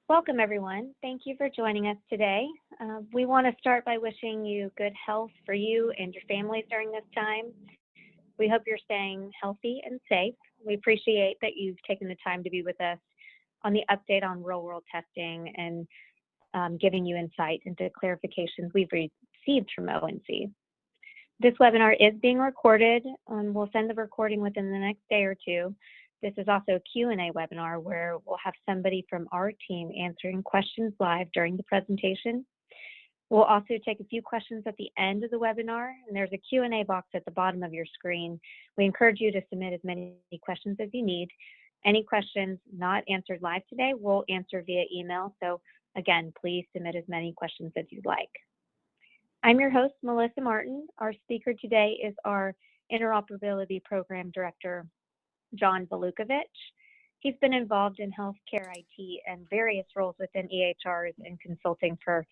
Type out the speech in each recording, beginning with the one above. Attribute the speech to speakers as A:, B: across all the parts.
A: Welcome, everyone. Thank you for joining us today. We want to start by wishing you good health for you and your families during this time. We hope you're staying healthy and safe. We appreciate that you've taken the time to be with us on the update on real-world testing and giving you insight into clarifications we've received from ONC. This webinar is being recorded. We'll send the recording within the next day or two. This is also a Q&A webinar where we'll have somebody from our team answering questions live during the presentation. We'll also take a few questions at the end of the webinar, and there's a Q&A box at the bottom of your screen. We encourage you to submit as many questions as you need. Any questions not answered live today, we'll answer via email. So again, please submit as many questions as you'd like. I'm your host, Melissa Martin. Our speaker today is our Interoperability Program Director, John Valukovich. He's been involved in healthcare IT and various roles within EHRs and consulting for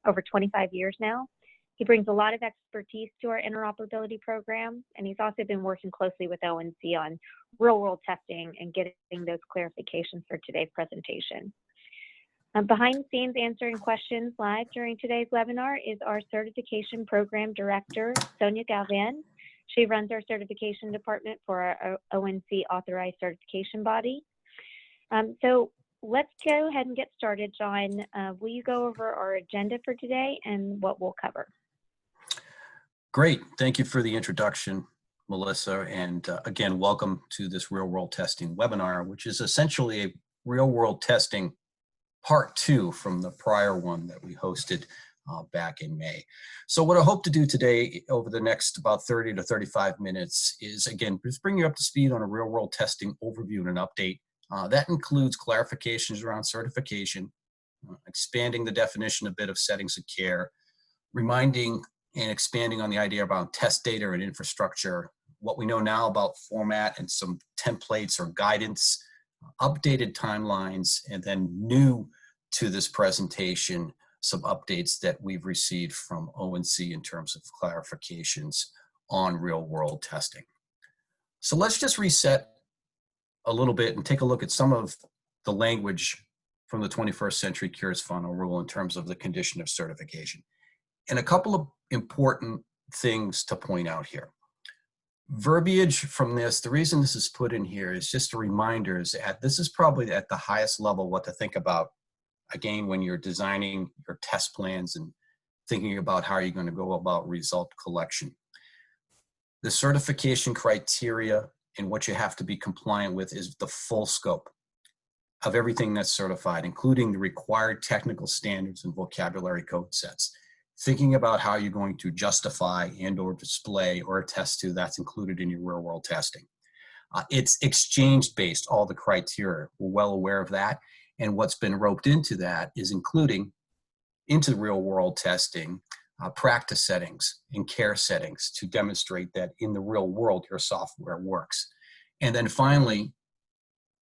A: over 25 years now. He brings a lot of expertise to our interoperability program, and he's also been working closely with ONC on real-world testing and getting those clarifications for today's presentation. Behind the scenes answering questions live during today's webinar is our Certification Program Director, Sonia Galvan. She runs our certification department for our ONC authorized certification body. So let's go ahead and get started, John. Will you go over our agenda for today and what we'll cover?
B: Great. Thank you for the introduction, Melissa. And again, welcome to this real-world testing webinar, which is essentially a real-world testing part 2 from the prior one that we hosted back in May. So what I hope to do today over the next about 30 to 35 minutes is, again, just bring you up to speed on a real-world testing overview and an update. That includes clarifications around certification, expanding the definition a bit of settings of care, reminding and expanding on the idea about test data and infrastructure, what we know now about format and some templates or guidance, updated timelines, and then new to this presentation, some updates that we've received from ONC in terms of clarifications on real-world testing. So let's just reset a little bit and take a look at some of the language from the 21st Century Cures Final Rule in terms of the condition of certification. And a couple of important things to point out here. Verbiage from this, the reason this is put in here is just a reminder is that this is probably at the highest level what to think about, again, when you're designing your test plans and thinking about how you're going to go about result collection. The certification criteria and what you have to be compliant with is the full scope of everything that's certified, including the required technical standards and vocabulary code sets. Thinking about how you're going to justify and or display or attest to, that's included in your real-world testing. It's exchange-based, all the criteria. We're well aware of that. And what's been roped into that is including into real-world testing, practice settings and care settings to demonstrate that in the real world, your software works. And then finally,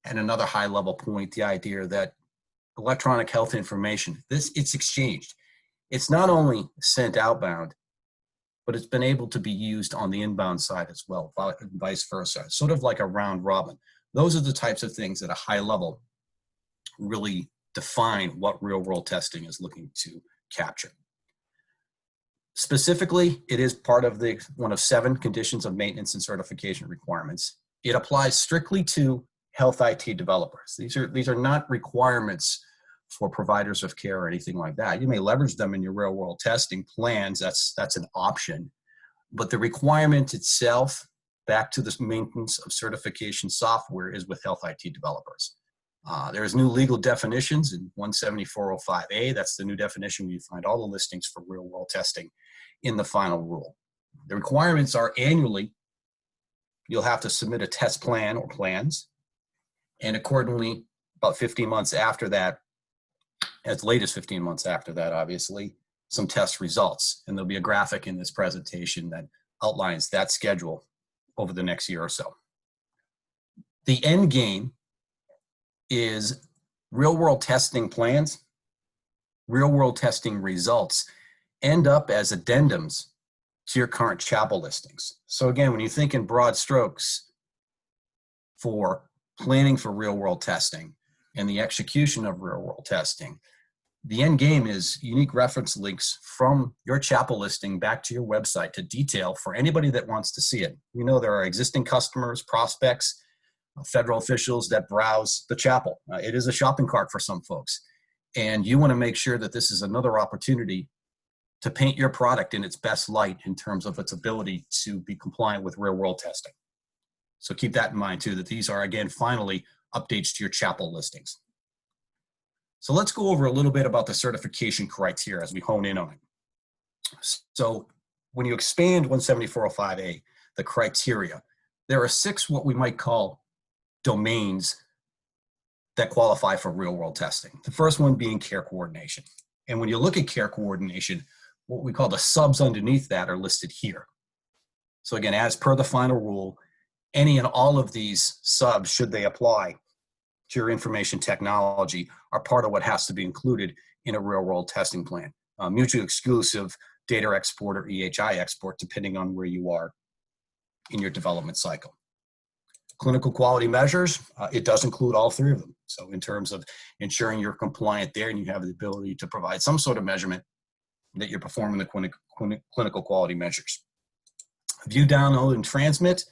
B: at another high-level point, the idea that electronic health information, it's exchanged. It's not only sent outbound, but it's been able to be used on the inbound side as well, vice versa, sort of like a round robin. Those are the types of things at a high level really define what real-world testing is looking to capture. Specifically, it is part of the one of 7 conditions of maintenance and certification requirements. It applies strictly to health IT developers. These are not requirements for providers of care or anything like that. You may leverage them in your real-world testing plans. That's an option. But the requirement itself, back to this maintenance of certification software, is with health IT developers. There's new legal definitions in 17405A. That's the new definition where you find all the listings for real-world testing in the final rule. The requirements are annually, you'll have to submit a test plan or plans, and accordingly, about 15 months after that, as late as 15 months after that, obviously, some test results. And there'll be a graphic in this presentation that outlines that schedule over the next year or so. The end game is real-world testing plans, real-world testing results end up as addendums to your current CHAPL listings. So again, when you think in broad strokes for planning for real-world testing, and the execution of real-world testing. The end game is unique reference links from your chapel listing back to your website to detail for anybody that wants to see it. We know there are existing customers, prospects, federal officials that browse the chapel. It is a shopping cart for some folks. And you want to make sure that this is another opportunity to paint your product in its best light in terms of its ability to be compliant with real-world testing. So keep that in mind too, that these are, again, finally updates to your chapel listings. So let's go over a little bit about the certification criteria as we hone in on it. So when you expand 17405A, the criteria, there are 6 what we might call domains that qualify for real-world testing. The first one being care coordination. And when you look at care coordination, what we call the subs underneath that are listed here. So again, as per the final rule, any and all of these subs, should they apply to your information technology, are part of what has to be included in a real-world testing plan. Mutually exclusive data export or EHI export, depending on where you are in your development cycle. Clinical quality measures, it does include all 3 of them. So in terms of ensuring you're compliant there and you have the ability to provide some sort of measurement that you're performing the clinical quality measures. View, download, and transmit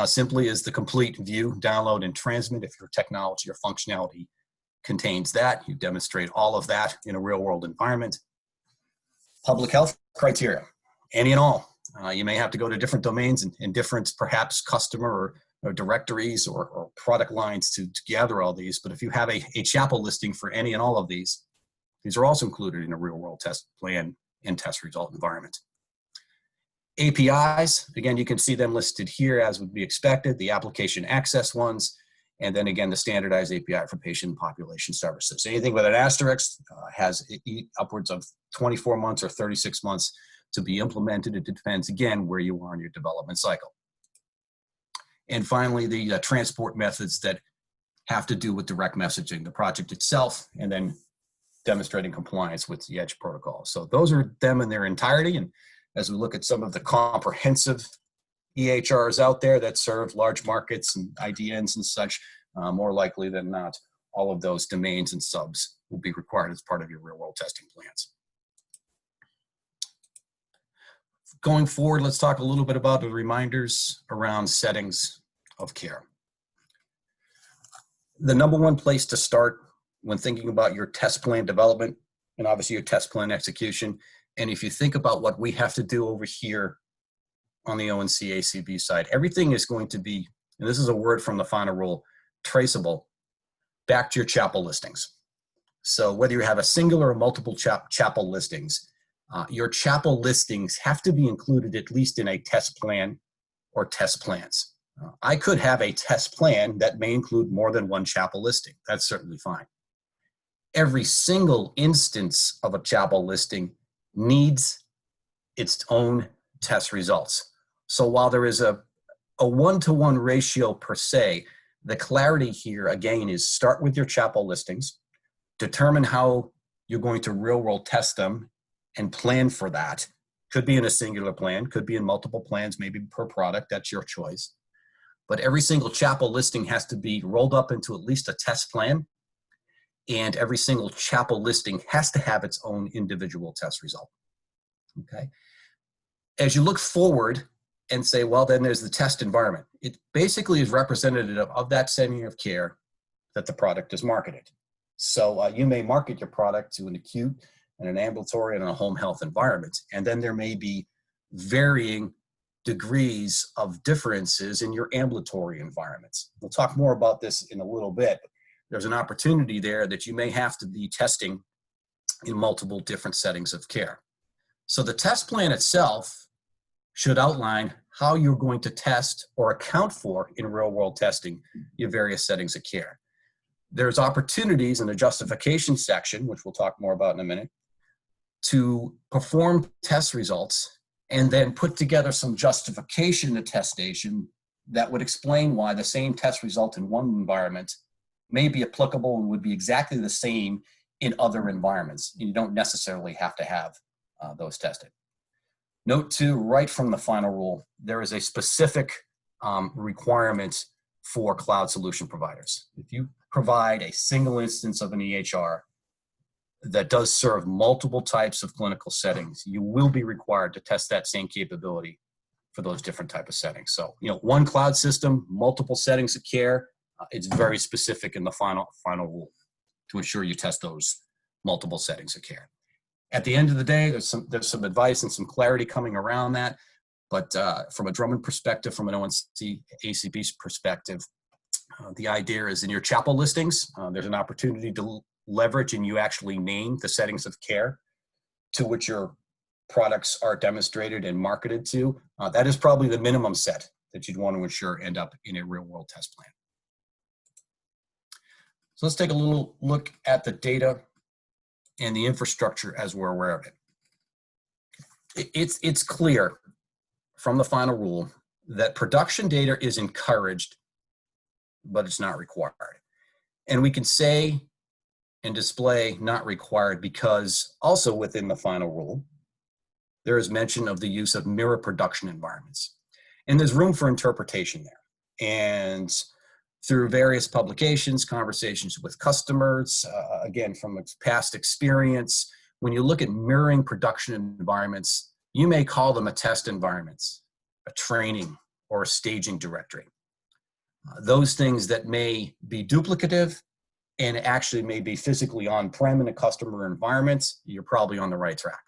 B: simply is the complete view, download, and transmit. If your technology or functionality contains that, you demonstrate all of that in a real-world environment. Public health criteria, any and all. You may have to go to different domains and different, perhaps, customer or directories or product lines to gather all these. But if you have a chapel listing for any and all of these are also included in a real-world test plan and test result environment. APIs, again, you can see them listed here as would be expected, the application access ones, and then again, the standardized API for patient population services. Anything with an asterisk has upwards of 24 months or 36 months to be implemented. It depends, again, where you are in your development cycle. And finally, the transport methods that have to do with direct messaging, the project itself, and then demonstrating compliance with the EDGE protocol. So those are them in their entirety. And as we look at some of the comprehensive EHRs out there that serve large markets and IDNs and such, more likely than not, all of those domains and subs will be required as part of your real-world testing plans. Going forward, let's talk a little bit about the reminders around settings of care. The number one place to start when thinking about your test plan development and obviously your test plan execution, and if you think about what we have to do over here on the ONC ACB side, everything is going to be, and this is a word from the final rule, traceable back to your chapel listings. So whether you have a single or multiple chapel listings, your chapel listings have to be included at least in a test plan or test plans. I could have a test plan that may include more than one chapel listing. That's certainly fine. Every single instance of a chapel listing needs its own test results. So while there is a one-to-one ratio per se, the clarity here, again, is start with your chapel listings, determine how you're going to real-world test them, and plan for that. Could be in a singular plan, could be in multiple plans, maybe per product, that's your choice. But every single chapel listing has to be rolled up into at least a test plan, and every single chapel listing has to have its own individual test result, okay? As you look forward and say, well, then there's the test environment. It basically is representative of that setting of care that the product is marketed. So you may market your product to an acute and an ambulatory and a home health environment, and then there may be varying degrees of differences in your ambulatory environments. We'll talk more about this in a little bit. There's an opportunity there that you may have to be testing in multiple different settings of care. So the test plan itself should outline how you're going to test or account for in real-world testing your various settings of care. There's opportunities in the justification section, which we'll talk more about in a minute, to perform test results and then put together some justification attestation that would explain why the same test result in one environment may be applicable and would be exactly the same in other environments. You don't necessarily have to have those tested. Note too, right from the final rule, there is a specific requirement for cloud solution providers. If you provide a single instance of an EHR that does serve multiple types of clinical settings, you will be required to test that same capability for those different type of settings. So, one cloud system, multiple settings of care, it's very specific in the final rule to ensure you test those multiple settings of care. At the end of the day, there's some advice and some clarity coming around that. But from a Drummond perspective, from an ONC ACB perspective, the idea is in your chapel listings, there's an opportunity to leverage and you actually name the settings of care to which your products are demonstrated and marketed to. That is probably the minimum set that you'd want to ensure end up in a real world test plan. So let's take a little look at the data and the infrastructure as we're aware of it. It's clear from the final rule that production data is encouraged, but it's not required. And we can say and display not required because also within the final rule, there is mention of the use of mirror production environments. And there's room for interpretation there. And through various publications, conversations with customers, again, from past experience, when you look at mirroring production environments, you may call them a test environments, a training, or a staging directory. Those things that may be duplicative and actually may be physically on-prem in a customer environment, you're probably on the right track.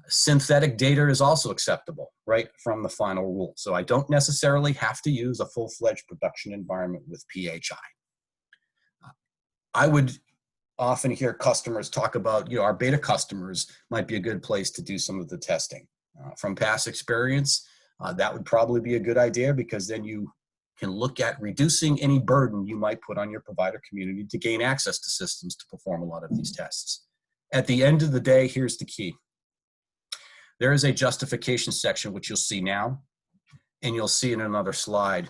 B: Synthetic data is also acceptable, right, from the final rule. So I don't necessarily have to use a full-fledged production environment with PHI. I would often hear customers talk about, our beta customers might be a good place to do some of the testing. From past experience, that would probably be a good idea because then you can look at reducing any burden you might put on your provider community to gain access to systems to perform a lot of these tests. At the end of the day, here's the key. There is a justification section, which you'll see now, and you'll see in another slide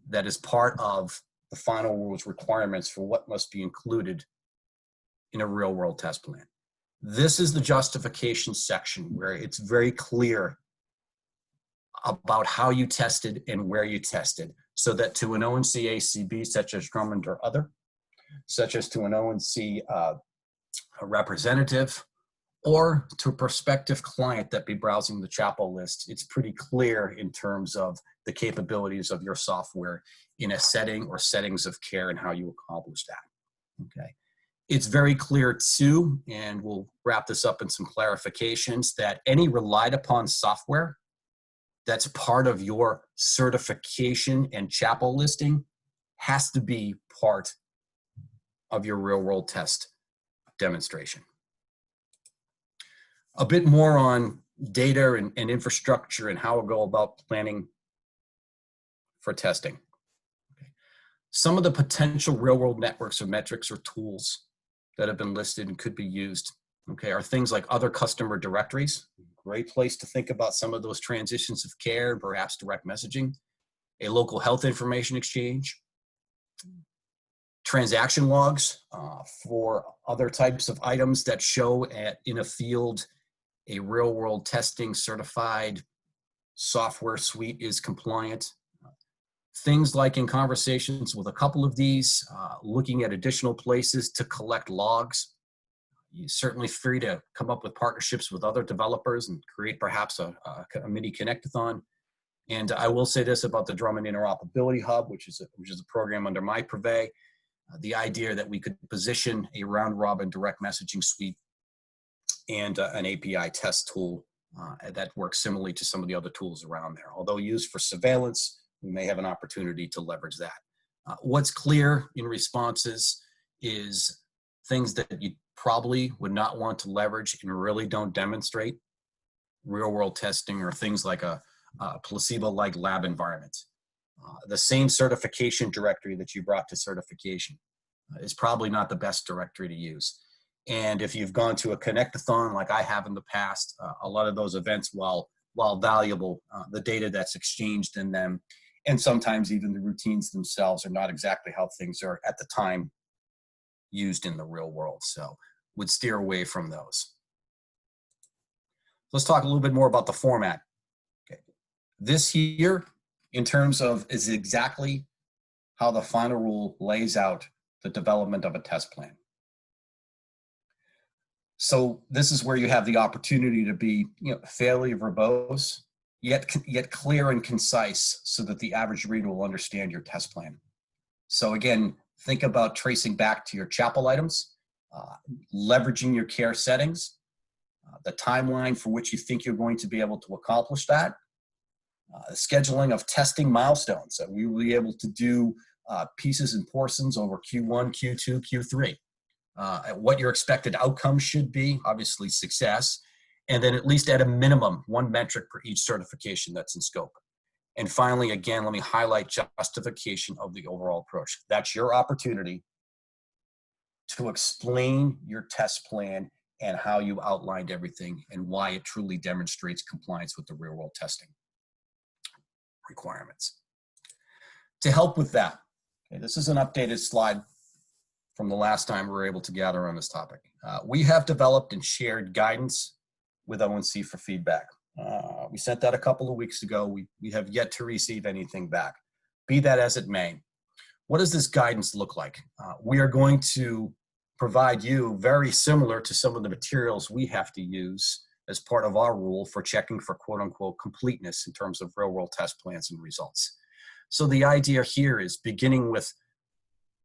B: that is part of the final rules requirements for what must be included in a real world test plan. This is the justification section where it's very clear about how you tested and where you tested, so that to an ONC ACB such as Drummond or other, such as to an ONC representative, or to a prospective client that be browsing the chapel list, it's pretty clear in terms of the capabilities of your software in a setting or settings of care and how you accomplish that, okay? It's very clear too, and we'll wrap this up in some clarifications, that any relied upon software that's part of your certification and chapel listing has to be part of your real world test demonstration. A bit more on data and infrastructure and how we'll go about planning for testing. Okay. Some of the potential real world networks or metrics or tools that have been listed and could be used, okay, are things like other customer directories. Great place to think about some of those transitions of care, perhaps direct messaging, a local health information exchange, transaction logs for other types of items that show in a field a real world testing certified software suite is compliant. Things like in conversations with a couple of these, looking at additional places to collect logs. You're certainly free to come up with partnerships with other developers and create perhaps a mini connectathon. And I will say this about the Drummond Interoperability Hub, which is a program under my purvey. The idea that we could position a round-robin direct messaging suite and an API test tool that works similarly to some of the other tools around there. Although used for surveillance, we may have an opportunity to leverage that. What's clear in responses is things that you probably would not want to leverage and really don't demonstrate real-world testing, or things like a placebo-like lab environment. The same certification directory that you brought to certification is probably not the best directory to use. And if you've gone to a connectathon like I have in the past, a lot of those events, while valuable, the data that's exchanged in them, and sometimes even the routines themselves, are not exactly how things are at the time used in the real world. So would steer away from those. Let's talk a little bit more about the format. Okay. This here, in terms of, is exactly how the final rule lays out the development of a test plan. So this is where you have the opportunity to be, fairly verbose, yet clear and concise so that the average reader will understand your test plan. So again, think about tracing back to your chapel items, leveraging your care settings, the timeline for which you think you're going to be able to accomplish that, scheduling of testing milestones that we will be able to do pieces and portions over Q1, Q2, Q3. What your expected outcome should be, obviously success, and then at least at a minimum, one metric for each certification that's in scope. And finally, again, let me highlight justification of the overall approach. That's your opportunity to explain your test plan and how you outlined everything and why it truly demonstrates compliance with the real world testing requirements. To help with that, okay, this is an updated slide from the last time we were able to gather on this topic. We have developed and shared guidance with ONC for feedback. We sent that a couple of weeks ago. We have yet to receive anything back. Be that as it may, what does this guidance look like? We are going to provide you very similar to some of the materials we have to use as part of our rule for checking for quote unquote completeness in terms of real world test plans and results. So the idea here is beginning with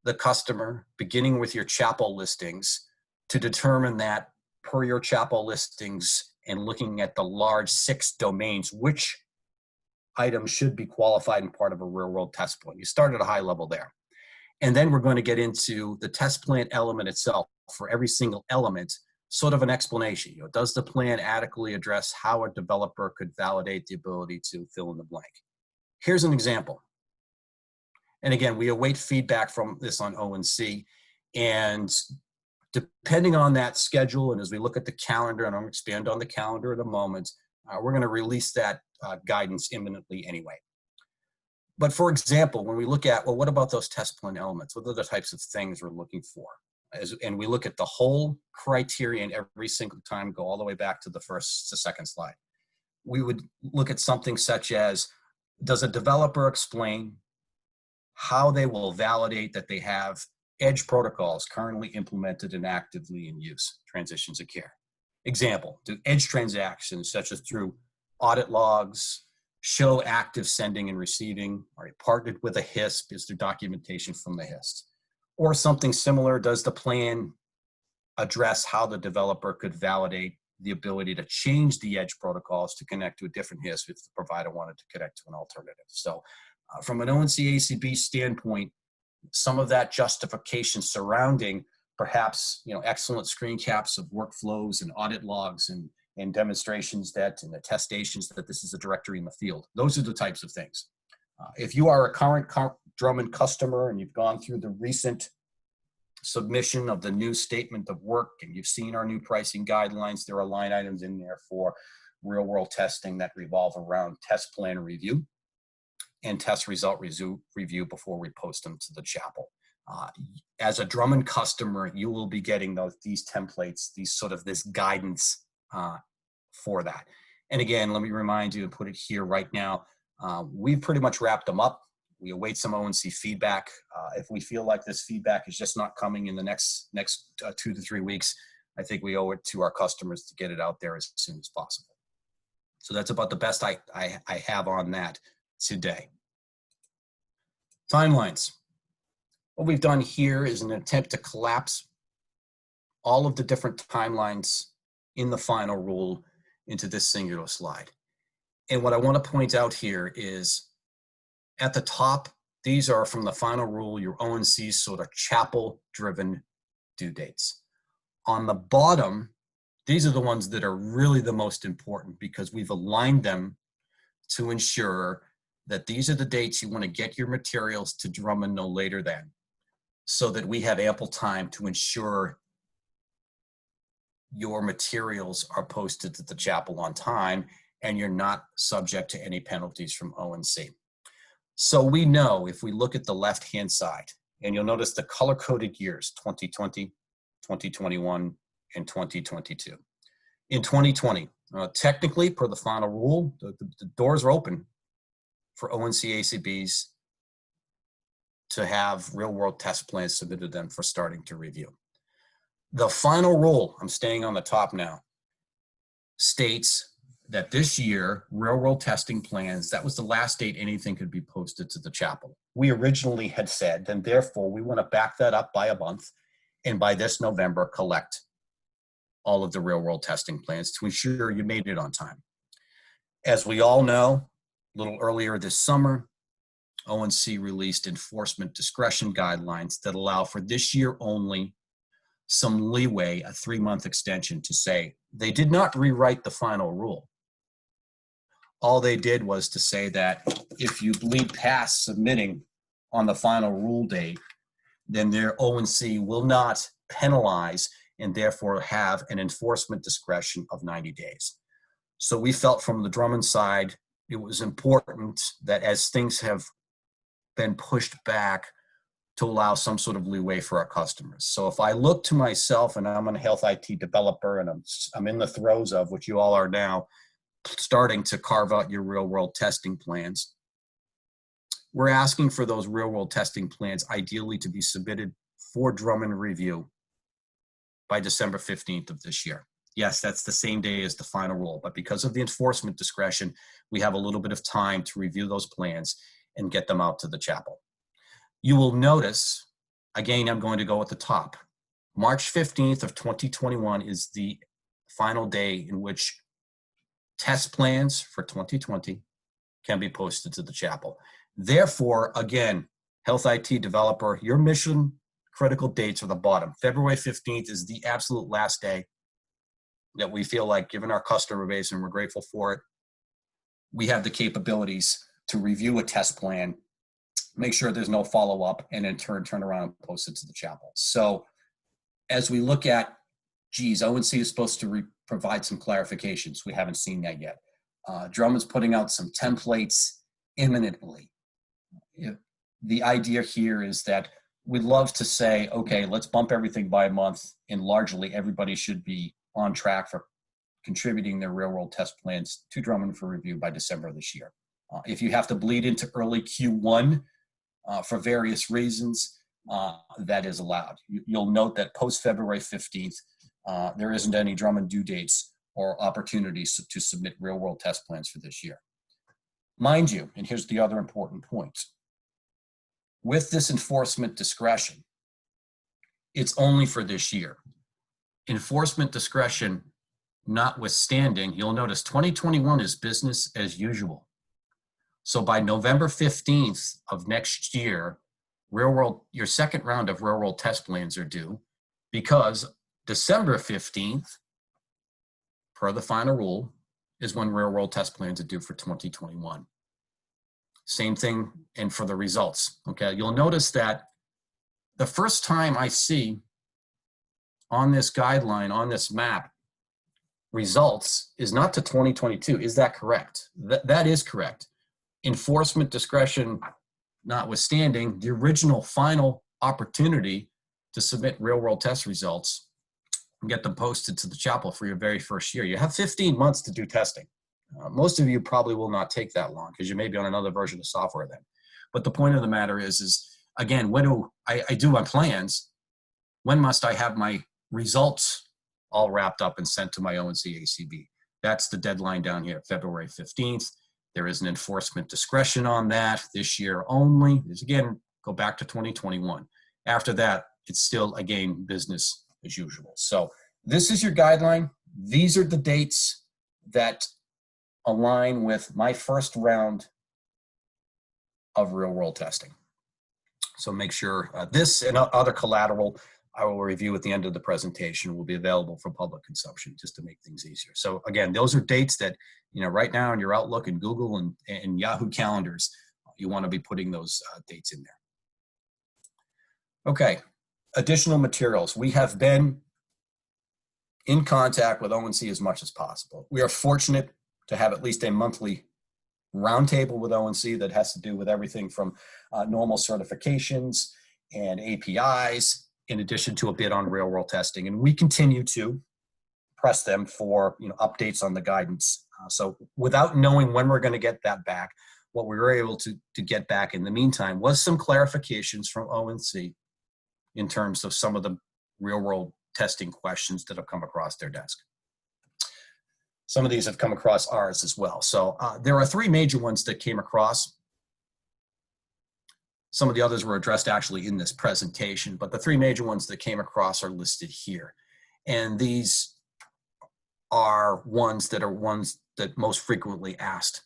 B: the customer, beginning with your chapel listings to determine that per your chapel listings and looking at the large 6 domains, which items should be qualified and part of a real world test plan. You start at a high level there. And then we're going to get into the test plan element itself for every single element, sort of an explanation. Does the plan adequately address how a developer could validate the ability to fill in the blank? Here's an example. And again, we await feedback from this on ONC, and depending on that schedule, and as we look at the calendar, and I'm going to expand on the calendar in a moment, we're going to release that guidance imminently anyway. But for example, when we look at, well, what about those test plan elements? What are the types of things we're looking for? And we look at the whole criterion every single time, go all the way back to the second slide. We would look at something such as, does a developer explain how they will validate that they have edge protocols currently implemented and actively in use, transitions of care? Example, do edge transactions such as through audit logs show active sending and receiving? Are you partnered with a HISP? Is there documentation from the HISP? Or something similar, does the plan address how the developer could validate the ability to change the edge protocols to connect to a different HISP if the provider wanted to connect to an alternative? So from an ONC ACB standpoint, some of that justification surrounding perhaps excellent screen caps of workflows and audit logs and demonstrations that and attestations that this is a directory in the field. Those are the types of things. If you are a current Drummond customer and you've gone through the recent submission of the new statement of work and you've seen our new pricing guidelines, there are line items in there for real world testing that revolve around test plan review and test result review before we post them to the chapel. As a Drummond customer, you will be getting these templates, this guidance for that. And again, let me remind you and put it here right now. We've pretty much wrapped them up. We await some ONC feedback. If we feel like this feedback is just not coming in the next 2 to 3 weeks, I think we owe it to our customers to get it out there as soon as possible. So that's about the best I have on that today. Timelines. What we've done here is an attempt to collapse all of the different timelines in the final rule into this singular slide. And what I want to point out here is at the top, these are from the final rule, your ONC's sort of chapel-driven due dates. On the bottom, these are the ones that are really the most important because we've aligned them to ensure that these are the dates you want to get your materials to Drummond no later than, so that we have ample time to ensure your materials are posted to the chapel on time and you're not subject to any penalties from ONC. So we know if we look at the left-hand side, and you'll notice the color-coded years, 2020, 2021, and 2022. In 2020, technically, per the final rule, the doors are open for ONC ACBs to have real world test plans submitted to them for starting to review. The final rule, I'm staying on the top now, states that this year, real world testing plans, that was the last date anything could be posted to the chapel. We originally had said, and therefore we want to back that up by a month, and by this November, collect all of the real world testing plans to ensure you made it on time. As we all know, a little earlier this summer, ONC released enforcement discretion guidelines that allow for this year only some leeway, a 3-month extension, to say they did not rewrite the final rule. All they did was to say that if you bleed past submitting on the final rule date, then their ONC will not penalize and therefore have an enforcement discretion of 90 days. So we felt from the Drummond side, it was important that as things have been pushed back, to allow some sort of leeway for our customers. So if I look to myself, and I'm a health IT developer, and I'm in the throes of, which you all are now, starting to carve out your real world testing plans, we're asking for those real world testing plans ideally to be submitted for Drummond review by December 15th of this year. Yes, that's the same day as the final rule, but because of the enforcement discretion, we have a little bit of time to review those plans and get them out to the chapel. You will notice, again, I'm going to go at the top. March 15th of 2021 is the final day in which test plans for 2020 can be posted to the chapel. Therefore, again, health IT developer, your mission critical dates are the bottom. February 15th is the absolute last day that we feel like, given our customer base, and we're grateful for it, we have the capabilities to review a test plan, make sure there's no follow-up, and in turn around and post it to the chapel. So as we look at, ONC is supposed to provide some clarifications. We haven't seen that yet. Drummond's putting out some templates imminently. The idea here is that we'd love to say, okay, let's bump everything by a month, and largely everybody should be on track for contributing their real world test plans to Drummond for review by December of this year. If you have to bleed into early Q1 for various reasons, that is allowed. You'll note that post February 15th, there isn't any Drummond due dates or opportunities to submit real world test plans for this year. Mind you, and here's the other important point, with this enforcement discretion, it's only for this year. Enforcement discretion notwithstanding, you'll notice 2021 is business as usual. So by November 15th of next year, your second round of real world test plans are due, because December 15th, per the final rule, is when real world test plans are due for 2021. Same thing, and for the results, okay? You'll notice that the first time I see on this guideline, on this map, results is not to 2022. Is that correct? That is correct. Enforcement discretion notwithstanding, the original final opportunity to submit real world test results and get them posted to the chapel for your very first year. You have 15 months to do testing. Most of you probably will not take that long because you may be on another version of software then. But the point of the matter is again, when do I do my plans? When must I have my results all wrapped up and sent to my ONC ACB? That's the deadline down here, February 15th. There is an enforcement discretion on that this year only. This again, go back to 2021. After that, it's still, again, business as usual. So this is your guideline. These are the dates that align with my first round of real world testing. So make sure this and other collateral I will review at the end of the presentation will be available for public consumption just to make things easier. So again, those are dates that, right now in your Outlook and Google and Yahoo calendars, you want to be putting those dates in there. Okay, additional materials. We have been in contact with ONC as much as possible. We are fortunate to have at least a monthly roundtable with ONC that has to do with everything from normal certifications and APIs, in addition to a bit on real world testing. And we continue to press them for updates on the guidance. So without knowing when we're going to get that back, what we were able to get back in the meantime was some clarifications from ONC in terms of some of the real world testing questions that have come across their desk. Some of these have come across ours as well. So there are three major ones that came across. Some of the others were addressed actually in this presentation, but the three major ones that came across are listed here. And these are ones that most frequently asked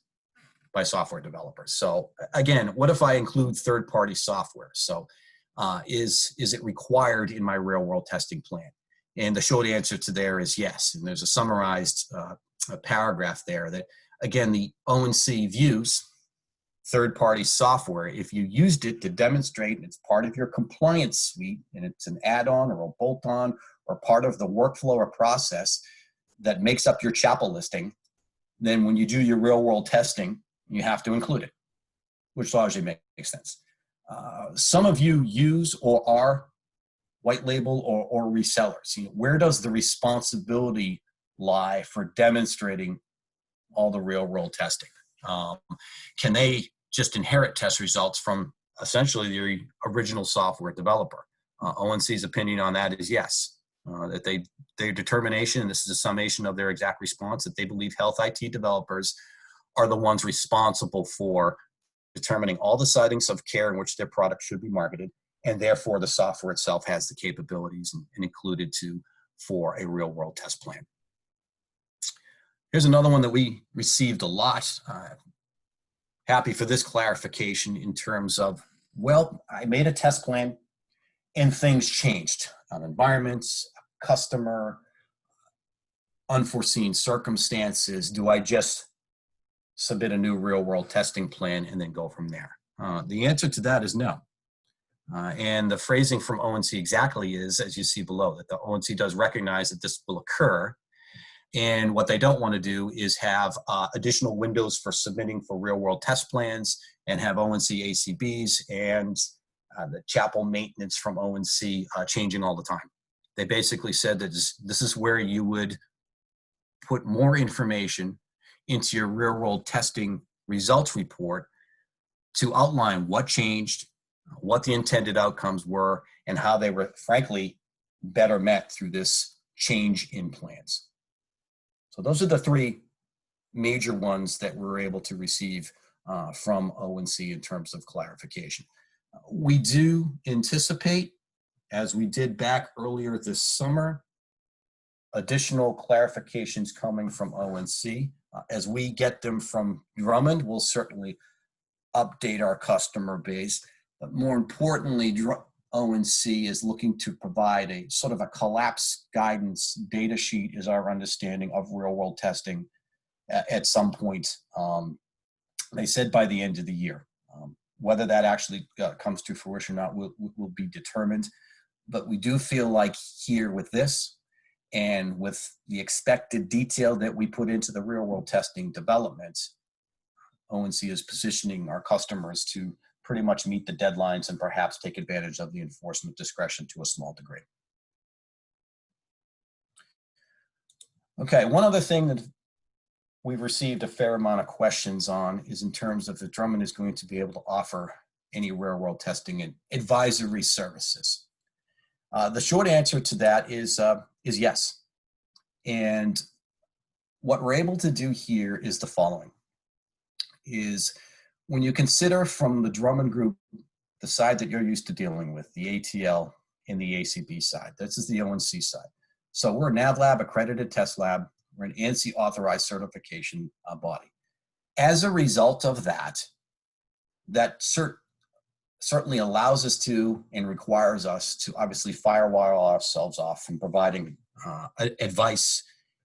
B: by software developers. So again, what if I include third-party software? So is it required in my real-world testing plan? And the short answer to there is yes. And there's a summarized a paragraph there that, again, the ONC views third-party software, if you used it to demonstrate and it's part of your compliance suite and it's an add-on or a bolt-on or part of the workflow or process that makes up your chapel listing, then when you do your real-world testing, you have to include it, which largely makes sense. Some of you use or are white label or resellers. You know, where does the responsibility lie for demonstrating all the real-world testing? Can they just inherit test results from essentially the original software developer? ONC's opinion on that is yes. That their determination, and this is a summation of their exact response, that they believe health IT developers are the ones responsible for determining all the settings of care in which their product should be marketed, and therefore the software itself has the capabilities and included for a real-world test plan. Here's another one that we received a lot. Happy for this clarification in terms of, well, I made a test plan and things changed on environments, customer, unforeseen circumstances. Do I just submit a new real-world testing plan and then go from there? The answer to that is no. And the phrasing from ONC exactly is, as you see below, that the ONC does recognize that this will occur. And what they don't want to do is have additional windows for submitting for real-world test plans and have ONC ACBs and the chapel maintenance from ONC changing all the time. They basically said that this is where you would put more information into your real-world testing results report to outline what changed, what the intended outcomes were, and how they were, frankly, better met through this change in plans. So those are the three major ones that we're able to receive from ONC in terms of clarification. We do anticipate, as we did back earlier this summer, additional clarifications coming from ONC. As we get them from Drummond, we'll certainly update our customer base. But more importantly, ONC is looking to provide a sort of a collapse guidance data sheet, is our understanding of real-world testing at some point. They said by the end of the year. Whether that actually comes to fruition or not will be determined. But we do feel like here with this and with the expected detail that we put into the real-world testing development, ONC is positioning our customers to pretty much meet the deadlines and perhaps take advantage of the enforcement discretion to a small degree. Okay, one other thing that we've received a fair amount of questions on is in terms of if Drummond is going to be able to offer any real-world testing and advisory services. The short answer to that is yes. And what we're able to do here is the following, is when you consider from the Drummond group, the side that you're used to dealing with, the ATL and the ACB side, this is the ONC side. So we're a NAVLab accredited test lab. We're an ANSI authorized certification body. As a result of that, that certainly allows us to and requires us to obviously firewall ourselves off from providing advice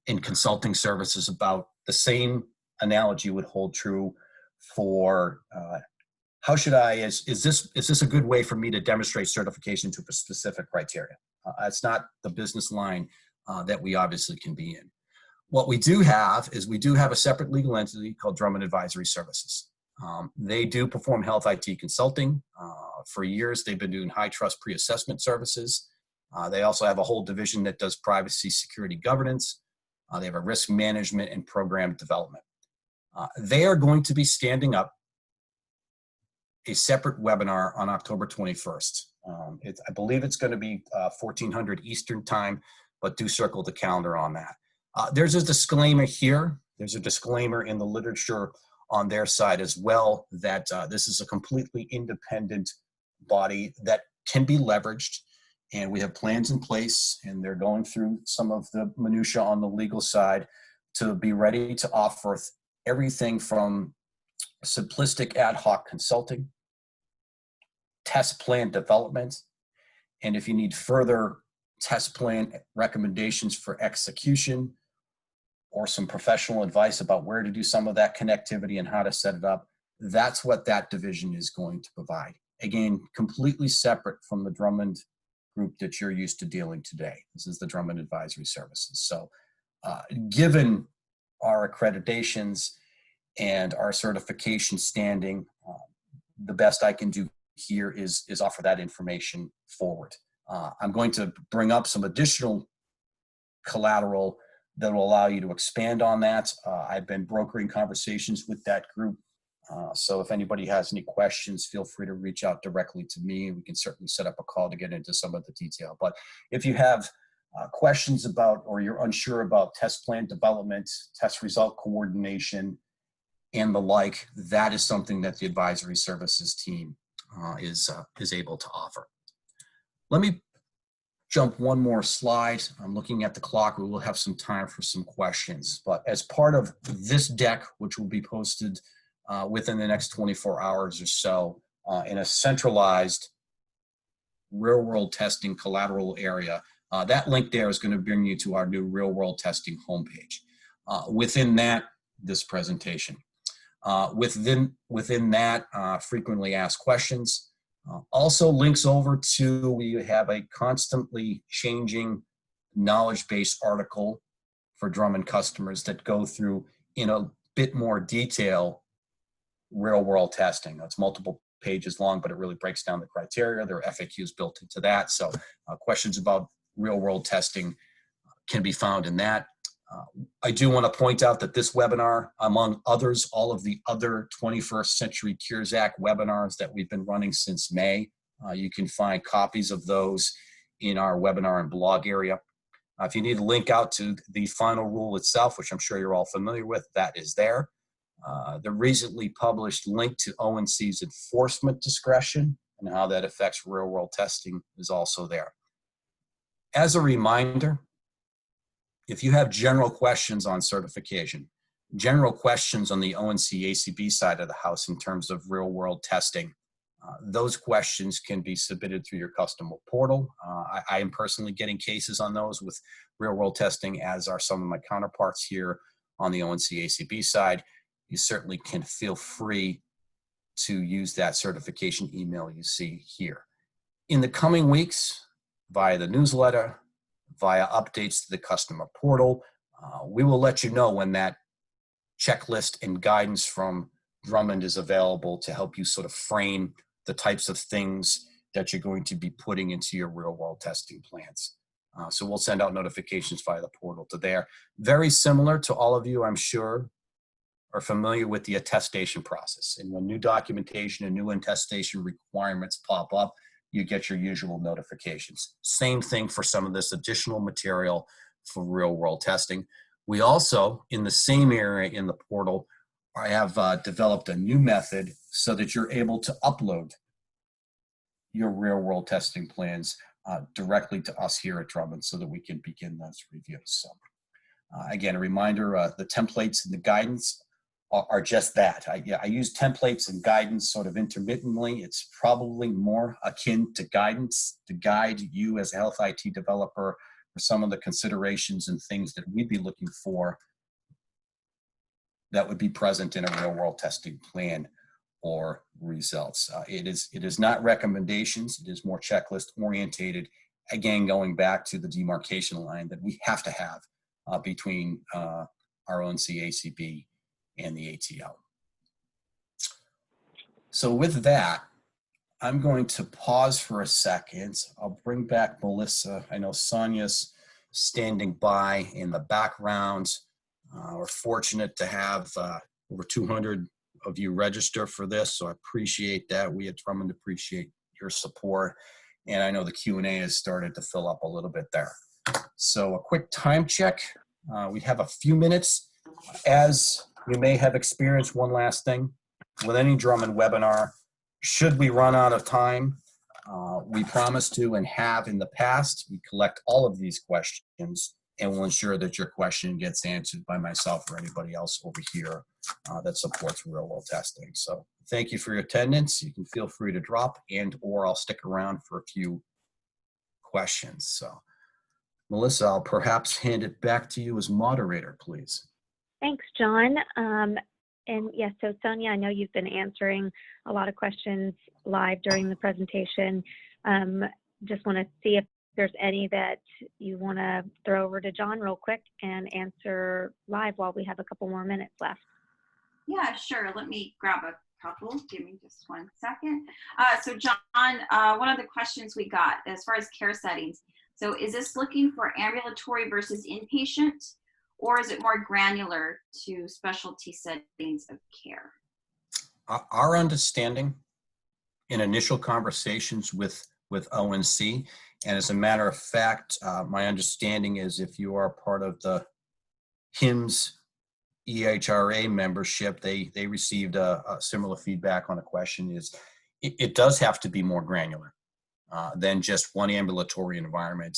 B: and consulting services about the same analogy would hold true for how should I, is this a good way for me to demonstrate certification to a specific criteria? It's not the business line that we obviously can be in. What we do have is we do have a separate legal entity called Drummond Advisory Services. They do perform health IT consulting. For years, they've been doing high trust pre-assessment services. They also have a whole division that does privacy, security, governance. They have a risk management and program development. They are going to be standing up a separate webinar on October 21st. I believe it's going to be 1400 Eastern time, but do circle the calendar on that. There's a disclaimer here. There's a disclaimer in the literature on their side as well that this is a completely independent body that can be leveraged, and we have plans in place, and they're going through some of the minutia on the legal side to be ready to offer everything from simplistic ad hoc consulting, test plan development, and if you need further test plan recommendations for execution or some professional advice about where to do some of that connectivity and how to set it up, that's what that division is going to provide. Again, completely separate from the Drummond group that you're used to dealing today. This is the Drummond Advisory Services. So given our accreditations and our certification standing, the best I can do here is offer that information forward. I'm going to bring up some additional collateral that will allow you to expand on that. I've been brokering conversations with that group. So if anybody has any questions, feel free to reach out directly to me. We can certainly set up a call to get into some of the detail. But if you have questions about, or you're unsure about test plan development, test result coordination, and the like, that is something that the advisory services team is able to offer. Let me jump one more slide. I'm looking at the clock. We will have some time for some questions. But as part of this deck, which will be posted within the next 24 hours or so in a centralized real-world testing collateral area, that link there is going to bring you to our new real-world testing homepage. Within that, this presentation. Within that, frequently asked questions. Also links over to, we have a constantly changing knowledge-based article for Drummond customers that go through in a bit more detail real-world testing. It's multiple pages long, but it really breaks down the criteria. There are FAQs built into that. So questions about real-world testing can be found in that. I do want to point out that this webinar, among others, all of the other 21st Century Cures Act webinars that we've been running since May, you can find copies of those in our webinar and blog area. If you need a link out to the final rule itself, which I'm sure you're all familiar with, that is there. The recently published link to ONC's enforcement discretion and how that affects real-world testing is also there. As a reminder, if you have general questions on certification, general questions on the ONC ACB side of the house in terms of real-world testing, those questions can be submitted through your customer portal. I am personally getting cases on those with real-world testing, as are some of my counterparts here on the ONC ACB side. You certainly can feel free to use that certification email you see here. In the coming weeks, via the newsletter, via updates to the customer portal, we will let you know when that checklist and guidance from Drummond is available to help you sort of frame the types of things that you're going to be putting into your real-world testing plans. So we'll send out notifications via the portal to there. Very similar to all of you, I'm sure, are familiar with the attestation process. And when new documentation and new attestation requirements pop up, you get your usual notifications. Same thing for some of this additional material for real-world testing. We also, in the same area in the portal, I have developed a new method so that you're able to upload your real-world testing plans directly to us here at Drummond so that we can begin those reviews. So again, a reminder, the templates and the guidance are just that. I use templates and guidance sort of intermittently. It's probably more akin to guidance to guide you as a health IT developer for some of the considerations and things that we'd be looking for that would be present in a real-world testing plan or results. It is not recommendations. It is more checklist orientated. Again, going back to the demarcation line that we have to have between our own CACB and the ATO. So with that, I'm going to pause for a second. I'll bring back Melissa. I know Sonia's standing by in the background. We're fortunate to have over 200 of you register for this, so I appreciate that. We at Drummond appreciate your support, and I know the Q&A has started to fill up a little bit there. So a quick time check. We have a few minutes. As you may have experienced, one last thing, with any Drummond webinar, should we run out of time, we promise to and have in the past, we collect all of these questions and will ensure that your question gets answered by myself or anybody else over here that supports real world testing. So thank you for your attendance. You can feel free to drop or I'll stick around for a few questions. So Melissa, I'll perhaps hand it back to you as moderator, please.
A: Thanks, John. And yes, so Sonia, I know you've been answering a lot of questions live during the presentation. Just want to see if there's any that you want to throw over to John real quick and answer live while we have a couple more minutes left.
C: Yeah, sure. Let me grab a couple. Give me just 1 second. So John, one of the questions we got as far as care settings. So is this looking for ambulatory versus inpatient, or is it more granular to specialty settings of care?
B: Our understanding in initial conversations with ONC, and as a matter of fact, my understanding is if you are part of the HIMSS EHRA membership, they received a similar feedback on a question, is it does have to be more granular than just one ambulatory environment.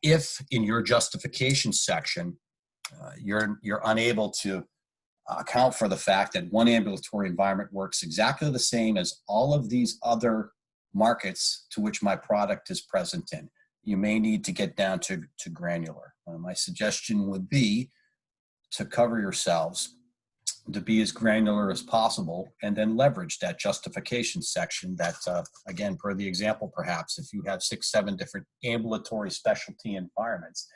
B: If in your justification section, you're unable to account for the fact that one ambulatory environment works exactly the same as all of these other markets to which my product is present in, you may need to get down to granular. My suggestion would be to cover yourselves, to be as granular as possible, and then leverage that justification section that, again, per the example, perhaps, if you have 6, 7 different ambulatory specialty environments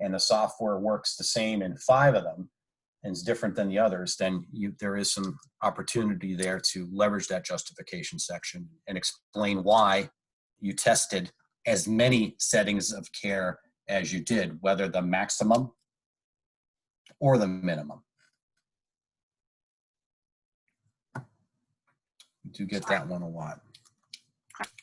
B: and the software works the same in 5 of them and is different than the others, then there is some opportunity there to leverage that justification section and explain why you tested as many settings of care as you did, whether the maximum or the minimum. You do get that one a lot.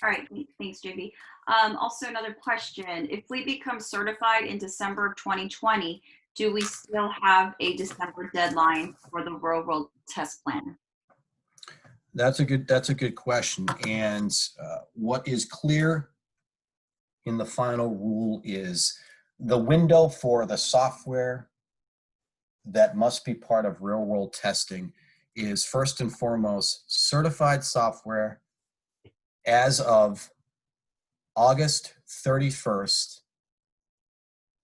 C: All right, thanks, JB. Also another question, if we become certified in December of 2020, do we still have a December deadline for the real world test plan?
B: That's a good question. And what is clear in the final rule is the window for the software that must be part of real world testing is first and foremost certified software as of August 31st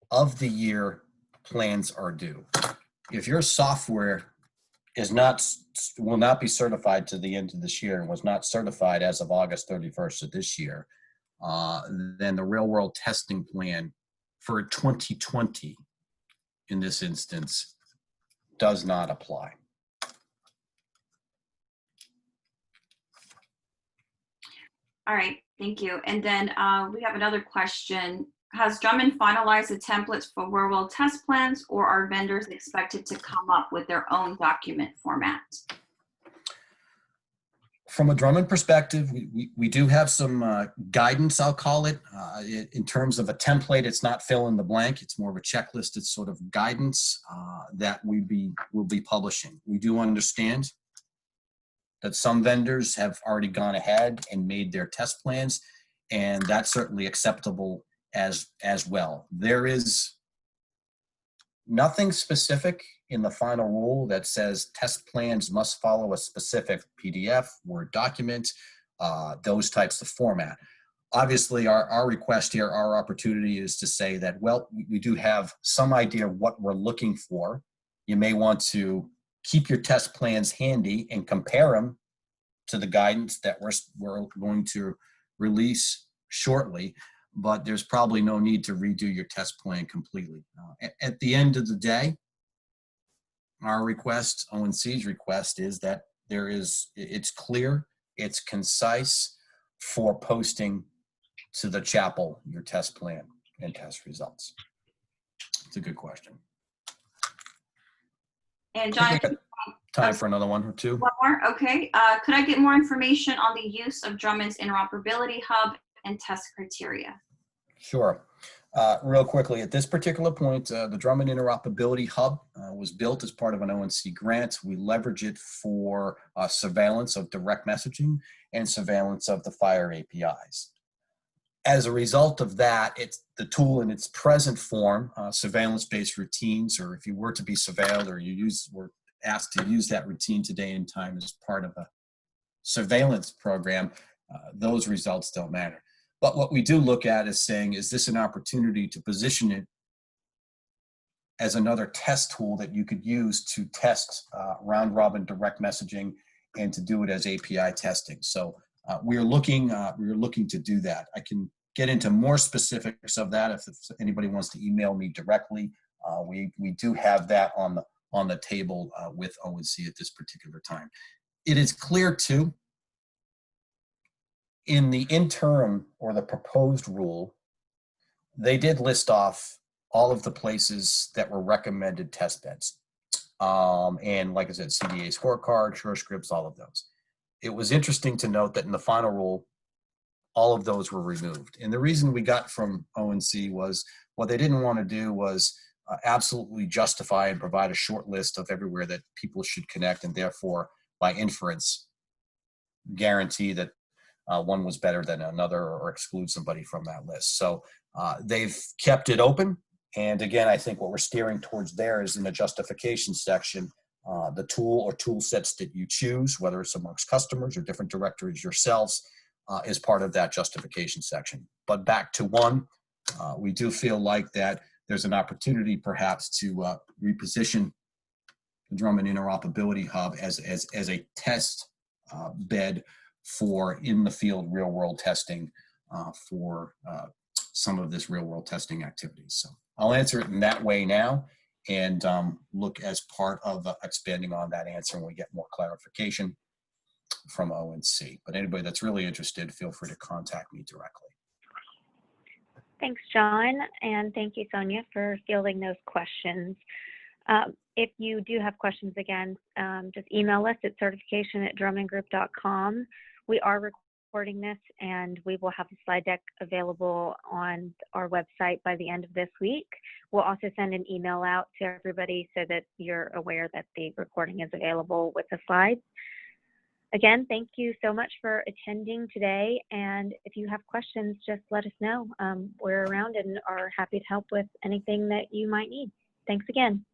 B: of the year plans are due. If your software will not be certified to the end of this year and was not certified as of August 31st of this year, then the real world testing plan for 2020 in this instance does not apply.
C: All right, thank you. And then we have another question. Has Drummond finalized the templates for real world test plans, or are vendors expected to come up with their own document format?
B: From a Drummond perspective, we do have some guidance, I'll call it, in terms of a template. It's not fill in the blank. It's more of a checklist. It's sort of guidance that we'll be publishing. We do understand that some vendors have already gone ahead and made their test plans, and that's certainly acceptable as well. There is nothing specific in the final rule that says test plans must follow a specific PDF, Word document, those types of format. Obviously, our request here, our opportunity is to say that, well, we do have some idea of what we're looking for. You may want to keep your test plans handy and compare them to the guidance that we're going to release shortly, but there's probably no need to redo your test plan completely. At the end of the day, our request, ONC's request, is that it's clear, it's concise for posting to the chapel your test plan and test results. It's a good question.
C: And John,
B: Time for another one or two.
C: One more, okay. Could I get more information on the use of Drummond's interoperability hub and test criteria?
B: Sure. Real quickly, at this particular point, the Drummond Interoperability Hub was built as part of an ONC grant. We leverage it for surveillance of direct messaging and surveillance of the FHIR APIs. As a result of that, it's the tool in its present form, surveillance-based routines, or if you were to be surveilled or were asked to use that routine today in time as part of a surveillance program, those results don't matter. But what we do look at is saying, is this an opportunity to position it as another test tool that you could use to test round-robin direct messaging and to do it as API testing? So we're looking to do that. I can get into more specifics of that if anybody wants to email me directly. We do have that on the table with ONC at this particular time. It is clear too, in the interim or the proposed rule, they did list off all of the places that were recommended test beds. And like I said, CDA scorecard, SureScripts, all of those. It was interesting to note that in the final rule, all of those were removed. And the reason we got from ONC was what they didn't want to do was absolutely justify and provide a short list of everywhere that people should connect, and therefore, by inference, guarantee that one was better than another or exclude somebody from that list. So they've kept it open. And again, I think what we're steering towards there is in the justification section, the tool or tool sets that you choose, whether it's amongst customers or different directories yourselves, is part of that justification section. But back to one, we do feel like that there's an opportunity perhaps to reposition the Drummond Interoperability Hub as a test bed for in the field real world testing for some of this real world testing activities. So I'll answer it in that way now and look as part of expanding on that answer when we get more clarification from ONC. But anybody that's really interested, feel free to contact me directly.
A: Thanks, John, and thank you, Sonia, for fielding those questions. If you do have questions, again, just email us at certification@drummondgroup.com. We are recording this, and we will have a slide deck available on our website by the end of this week. We'll also send an email out to everybody so that you're aware that the recording is available with the slides. Again, thank you so much for attending today, and if you have questions, just let us know. We're around and are happy to help with anything that you might need. Thanks again.